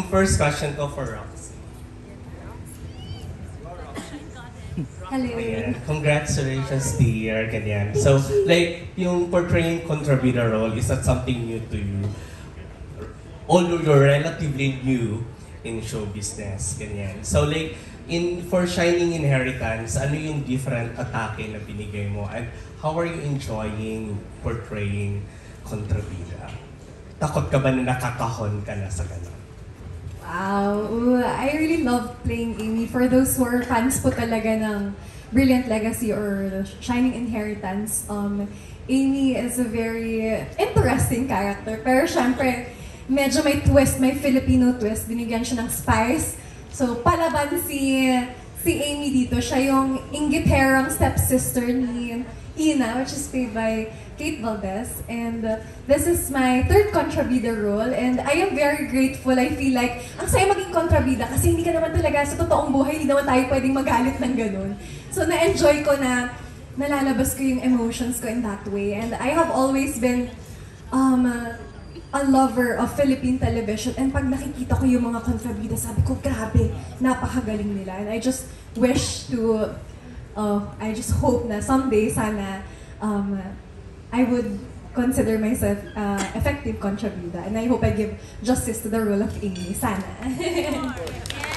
First question ko for Roxy. Hello. Ayan. Congratulations, dear. Ganyan. So, like, yung portraying contributor role, is that something new to you? Although you're relatively new in show business. Ganyan. So, like, for Shining Inheritance, ano yung different atake na binigay mo? And how are you enjoying portraying kontrabida? Takot ka ba na nakakahon ka na sa gano'n? Wow, I really love playing Amy. For those who are fans po talaga ng Brilliant Legacy or Shining Inheritance, Amy is a very interesting character. Pero syempre, medyo may twist, may Filipino twist. Binigyan siya ng spice. So, palaban si Amy dito. Siya yung inggit-herang stepsister ni Ina, which is played by Kate Valdez, and this is my third kontrabida role, and I am very grateful. I feel like ang saya maging kontrabida kasi hindi ka naman talaga sa totoong buhay, hindi naman tayo pwedeng magalit ng ganun. So na-enjoy ko na nalalabas ko yung emotions ko in that way, and I have always been a lover of Philippine television, and pag nakikita ko yung mga kontrabida, sabi ko, grabe, napakagaling nila, and I just wish to, I just hope na someday sana I would consider myself effective kontrabida, and I hope I give justice to the role of Amy. Sana.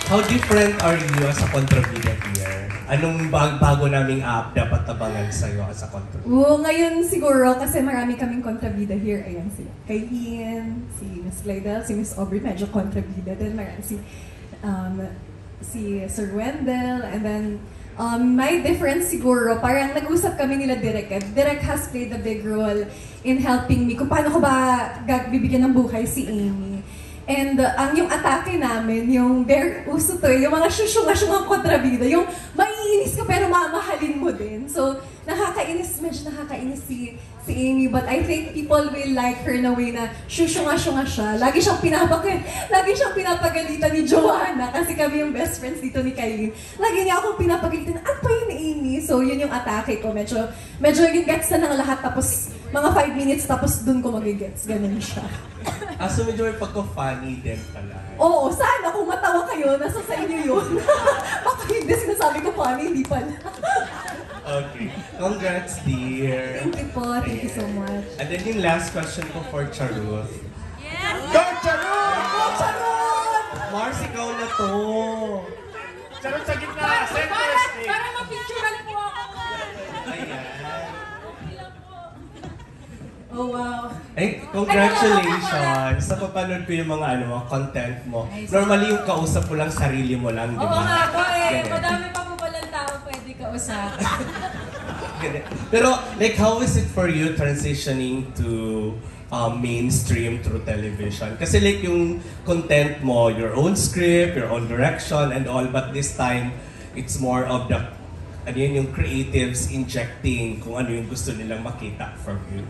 How different are you as a kontrabida here? Anong bago naming app dapat tabangan sa'yo as a kontrabida? Ngayon siguro, kasi marami kaming kontrabida here. Ayan sila. Kay Ian, si Miss Glidel, si Miss Aubrey, medyo kontrabida. Then marami si Sir Wendell, and then my difference siguro, parang nag-usap kami nila Direk. Direk has played a big role in helping me kung paano ko ba bibigyan ng buhay si Amy. And yung atake namin, yung very uso to, yung mga syusyunga-syungang kontrabida, yung maiinis ka pero mamahalin mo din. So, medyo nakakainis si Amy, but I think people will like her in a way na syusyunga-syunga siya. Lagi siyang pinapagalitan ni Joanna kasi kami yung best friends dito ni Kylie. Lagi niya akong pinapagalitan, ano pa yun ni Amy? So, yun yung atake ko. Medyo yung gets na ng lahat, tapos mga 5 minutes, tapos dun ko magigets. Ganun siya. So medyo may pagka-funny din pala. Oo, sana kung matawa kayo, nasa sa inyo yun. Baka hindi sinasabi ko funny, hindi pala. Okay. Congrats, dear. Thank you po. Thank you so much. And then yung last question ko for Charuth. Yes! Go, Charuth! Go, Charot! Mars, ikaw na to. Charot sa gitna, center stage. Para mapicturean po ako. Ayan. Oh, wow. Ay, congratulations! Napapanood ko yung mga content mo. Normally yung kausap mo lang, sarili mo lang, di ba? Oo nga po eh. Ganyan. Madami pa po palang tao pwede kausapin. Ganyan. Pero, like, how is it for you transitioning to mainstream through television? Kasi like yung content mo, your own script, your own direction, and all, but this time, it's more of the, yung creatives injecting kung ano yung gusto nilang makita from you.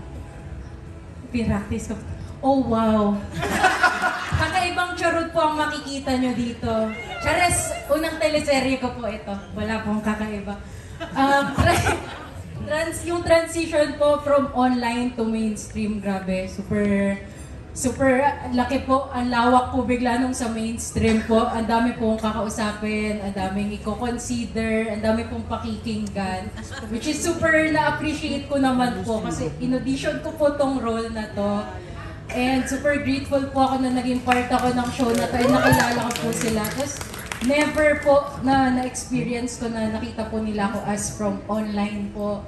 Pinractice ko. Oh, wow. Kakaibang charot po ang makikita nyo dito. Chares, unang teleserye ko po ito. Wala pong kakaiba. Yung transition po from online to mainstream, grabe. Super laki po. Ang lawak po bigla nung sa mainstream po. Ang dami pong kakausapin, ang daming i-consider, ang dami pong pakikinggan. Which is super na-appreciate ko naman po kasi in-audition ko po tong role na to. And super grateful po ako na naging part ako ng show na to and nakilala ko po sila. Tapos never po na-experience ko na nakita po nila ako as from online po.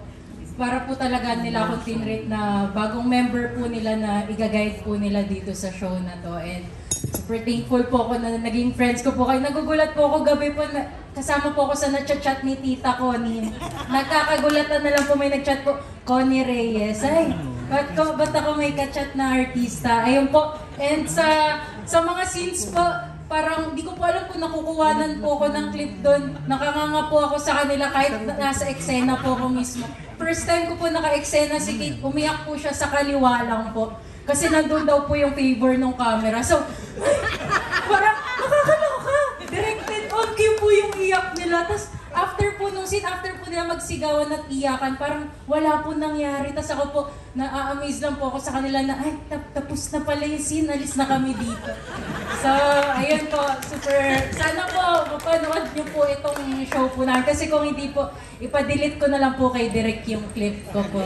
Para po talaga nila akong tinrate na bagong member po nila na i-guide po nila dito sa show na to. And super thankful po ako na naging friends ko po kayo. Nagugulat po ako gabi po, kasama po ako sa na-chat ni Tita Connie. Nagkakagulatan na lang po may nag-chat po, Connie Reyes. Ay, ba't ako may ka-chat na artista? Ayun po. And sa mga scenes po, parang di ko po alam kung nakukuhanan po ako ng clip doon. Nakanganga po ako sa kanila kahit nasa eksena po ako mismo. First time ko po naka-eksena si Kate, umiyak po siya sa kaliwa lang po. Kasi nandun daw po yung favor ng camera. So, parang nakakaloka. Directed on cue po yung iyak nila. Tapos after po nung scene, after po nila magsigawan at iyakan, parang wala po nangyari. Tapos ako po, na-amaze lang po ako sa kanila na, ay, tapos na pala yung scene, alis na kami dito. So, ayun po, sana po, mapanood niyo po itong show po namin. Kasi kung hindi po, ipa-delete ko na lang po kay Direk yung clip ko po.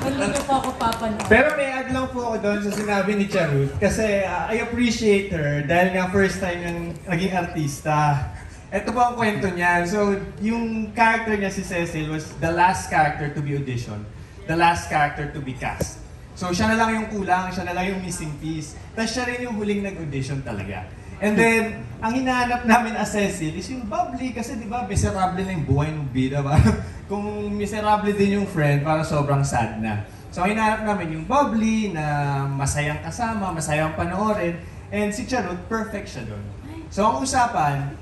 Kung hindi po ako papanood. Pero may add lang po ako doon sa sinabi ni Charut. Kasi I appreciate her dahil nga first time yung naging artista. Ito po ang kwento niya. So, yung character niya si Cecil was the last character to be auditioned. The last character to be cast. So, siya na lang yung kulang, siya na lang yung missing piece. Tapos siya rin yung huling nag-audition talaga. And then, ang hinahanap namin as Cecil is yung bubbly kasi di ba, miserable na yung buhay ng bida ba? Kung miserable din yung friend, parang sobrang sad na. So, ang hinahanap namin yung bubbly na masayang kasama, masayang panoorin. And si Charut, perfect siya doon. So, ang usapan,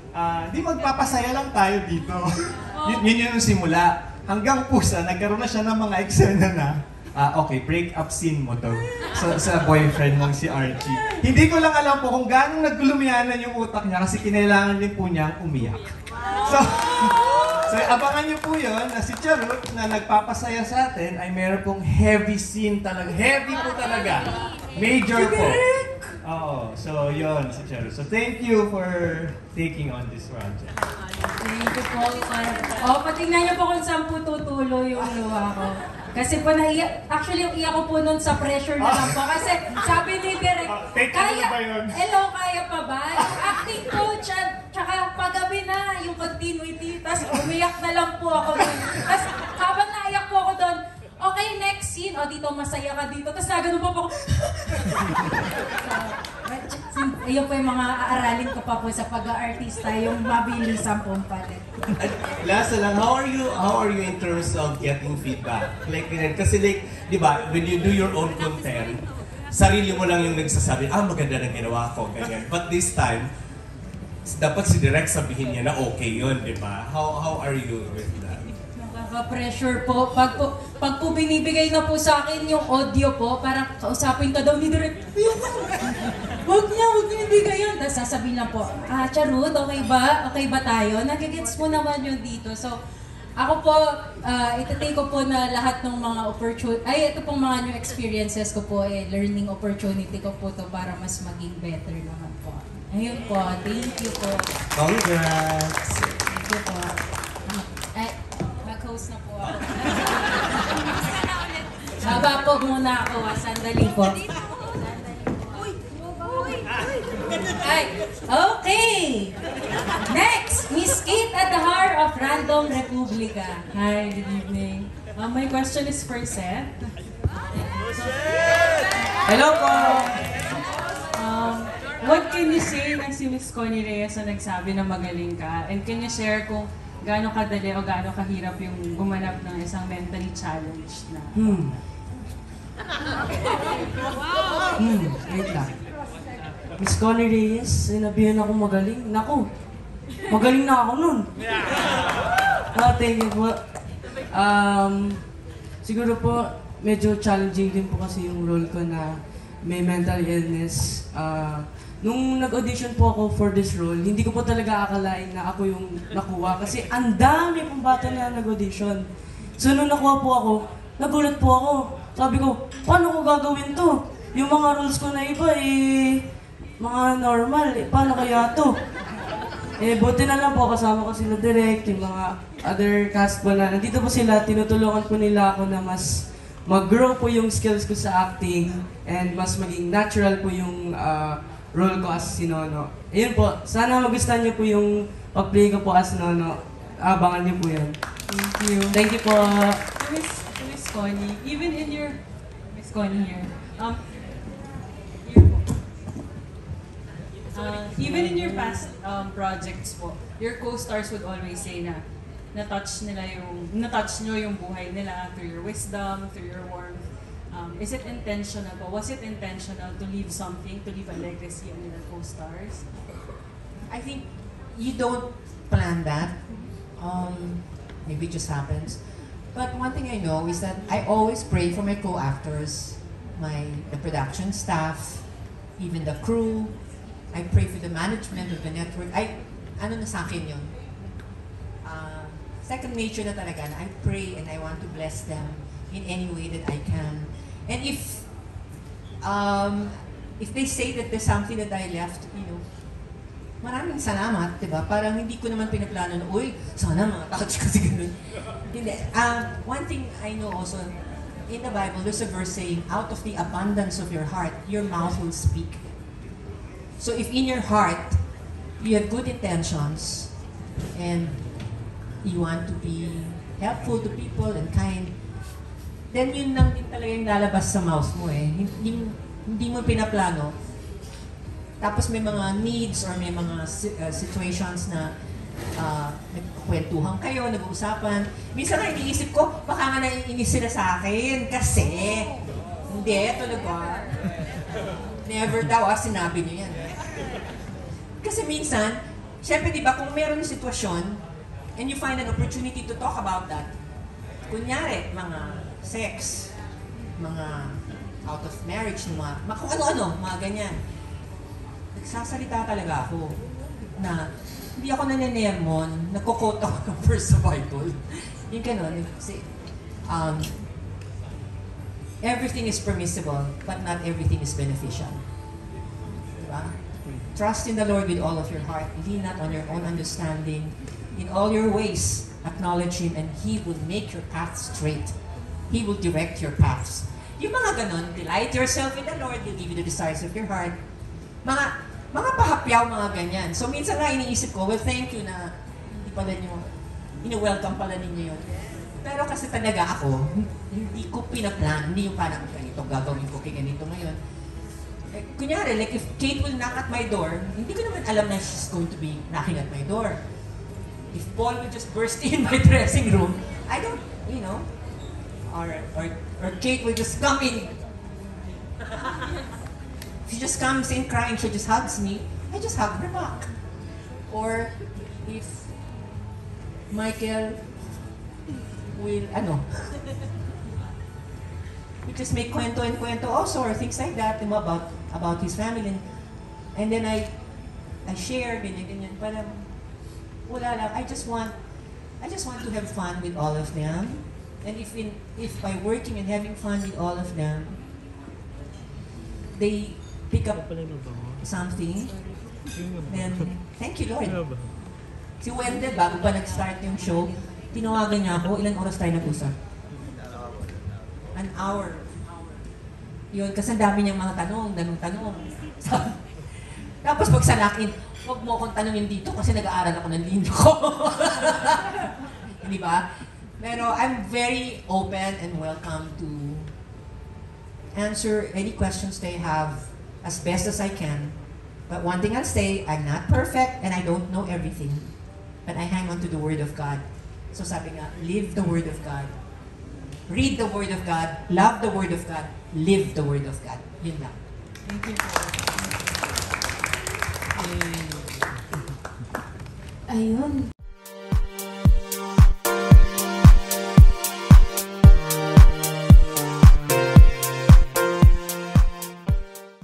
di magpapasaya lang tayo dito. yun yung simula. Hanggang pusa, nagkaroon na siya ng mga eksena na, okay, break-up scene mo to sa boyfriend mong si Archie. Hindi ko lang alam po kung gaano nagkulumianan yung utak niya kasi kinailangan din po niyang umiyak. So abangan niyo po yun na si Charut na nagpapasaya sa atin ay meron pong heavy scene talaga. Heavy po talaga. Major po. Oo. So yun si Charut. So thank you for taking on this project. Thank you po. Patingnan niyo po kung saan po tutulo yung luha ko. Kasi po naiyak, actually yung iyak ko po nun sa pressure na lang po. Kasi sabi ni Direk, kaya, hello, kaya pa ba? Yung acting ko, tsaka paggabi na, yung continuity, tapos umiyak na lang po ako dun. Tapos habang naiyak po ako dun, okay, next scene, dito masaya ka dito. Tapos nagano po ako. Ayun po yung mga aaralin ko pa po sa pag-aartista, yung mabilisan pong palit. Last na lang, how are you in terms of getting feedback? Like, kasi like, di ba, when you do your own content, sarili mo lang yung nagsasabi, maganda na ginawa ko, ganyan. But this time, dapat si Direk sabihin niya na okay yun, di ba? How are you with that? Nakaka-pressure po. Pag po binibigay na po sa akin yung audio po, parang kausapin ka daw ni Direk, Huwag niya ibigay yun. Tapos sasabihin lang po, Charut, okay ba tayo? Nagigets mo naman yun dito. So, ako po, itatake ko po na lahat ng mga ito pong mga new experiences ko po, learning opportunity ko po to para mas maging better naman po. Ayun po, thank you po. Congrats! Thank you po. Mag-host na po ako. Baba po muna ako, sandali po. Okay! Next, Miss Kate at the heart of Random Republica. Hi, good evening. My question is for Seth. Hello po! What can you say na si Miss Connie Reyes na nagsabi na magaling ka? And can you share kung gaano kadali o gaano kahirap yung gumanap ng isang mentally challenged na? Wait lang. Miss Connie Reyes, sinabihan ako magaling. Naku, magaling na ako nun. Thank you po. Siguro po, medyo challenging din po kasi yung role ko na may mental illness. Nung nag-audition po ako for this role, hindi ko po talaga akalain na ako yung nakuha. Kasi ang dami pong bata na nag-audition. So nung nakuha po ako, nagulat po ako. Sabi ko, paano ko gagawin to? Yung mga roles ko na iba mga normal, paano kaya to? Buti na lang po, kasama ko sila Direk, yung mga other cast po na nandito po sila, tinutulungan po nila ako na mas mag-grow po yung skills ko sa acting and mas maging natural po yung role ko as si Nono. Ayun po, sana magustuhan niyo po yung pag-play ko po as Nono. Abangan niyo po yan. Thank you. Thank you po. Miss Connie, even in your... Miss Connie here. Even in your past projects po, your co-stars would always say na na-touch nyo yung buhay nila through your wisdom, through your warmth. Is it intentional po? Was it intentional to leave something, to leave a legacy on your co-stars? I think you don't plan that. Maybe it just happens. But one thing I know is that I always pray for my co-actors, the production staff, even the crew. I pray for the management of the network. Ano na sa akin yun? Second nature na talaga na I pray and I want to bless them in any way that I can. And if if they say that there's something that I left, maraming salamat, di ba? Parang hindi ko naman pinaplano na, uy, sana makatouch kasi ganun. Hindi. One thing I know also, in the Bible, there's a verse saying, out of the abundance of your heart, your mouth will speak. So if in your heart, you have good intentions, and you want to be helpful to people and kind, then yun lang din talaga yung lalabas sa mouth mo eh. Hindi mo pinaplano. Tapos may mga needs or may mga situations na nagkukwentuhan kayo, nag-uusapan. Minsan nga iniisip ko, baka nga naiinis sila sa akin kasi hindi, talaga. Never daw, sinabi niyo yan. Kasi minsan, syempre di ba, kung meron yung sitwasyon and you find an opportunity to talk about that, kunyari, mga sex, mga out of marriage, mga kung ano-ano, mga ganyan. Nagsasalita talaga ako na hindi ako nanenermon, nagkukot ako ng verse sa Bible. Yung gano'n, kasi everything is permissible, but not everything is beneficial. Diba? Trust in the Lord with all of your heart. Lean not on your own understanding. In all your ways, acknowledge Him, and He will make your path straight. He will direct your paths. Yung mga ganon, delight yourself in the Lord, He'll give you the desires of your heart. Mga pahapyaw, mga ganyan. So minsan nga iniisip ko, well, thank you na hindi pala nyo, welcome pala ninyo yun. Pero kasi talaga ako, hindi ko pinaplan, hindi yung parang ganito gagawin ko kay ganito ngayon. Kunyari, like if Kate will knock at my door, hindi ko naman alam na she's going to be knocking at my door. If Paul will just burst in my dressing room, I don't, or Kate will just come in. She just comes in crying, she just hugs me, I just hug her back. Or if Michael will, we just make kwento also, or things like that, about his family. And then I share, ganyan, parang wala lang. I just want to have fun with all of them. And if by working and having fun with all of them, they pick up something, then thank you, Lord. Si Wendell, bago pa nag-start yung show, tinawagan niya ako, ilan oras tayo nag-usap? An hour. Yun, kasi ang dami niyang mga tanong. Tapos pag salakin, huwag mo akong tanongin dito kasi nag-aaral ako ng linya ko. Di ba? Pero I'm very open and welcome to answer any questions they have as best as I can. But one thing I'll say, I'm not perfect and I don't know everything. But I hang on to the Word of God. So sabi nga, live the Word of God. Read the Word of God. Love the Word of God. Live the Word of God. Yun lang. Thank you po. Ayun.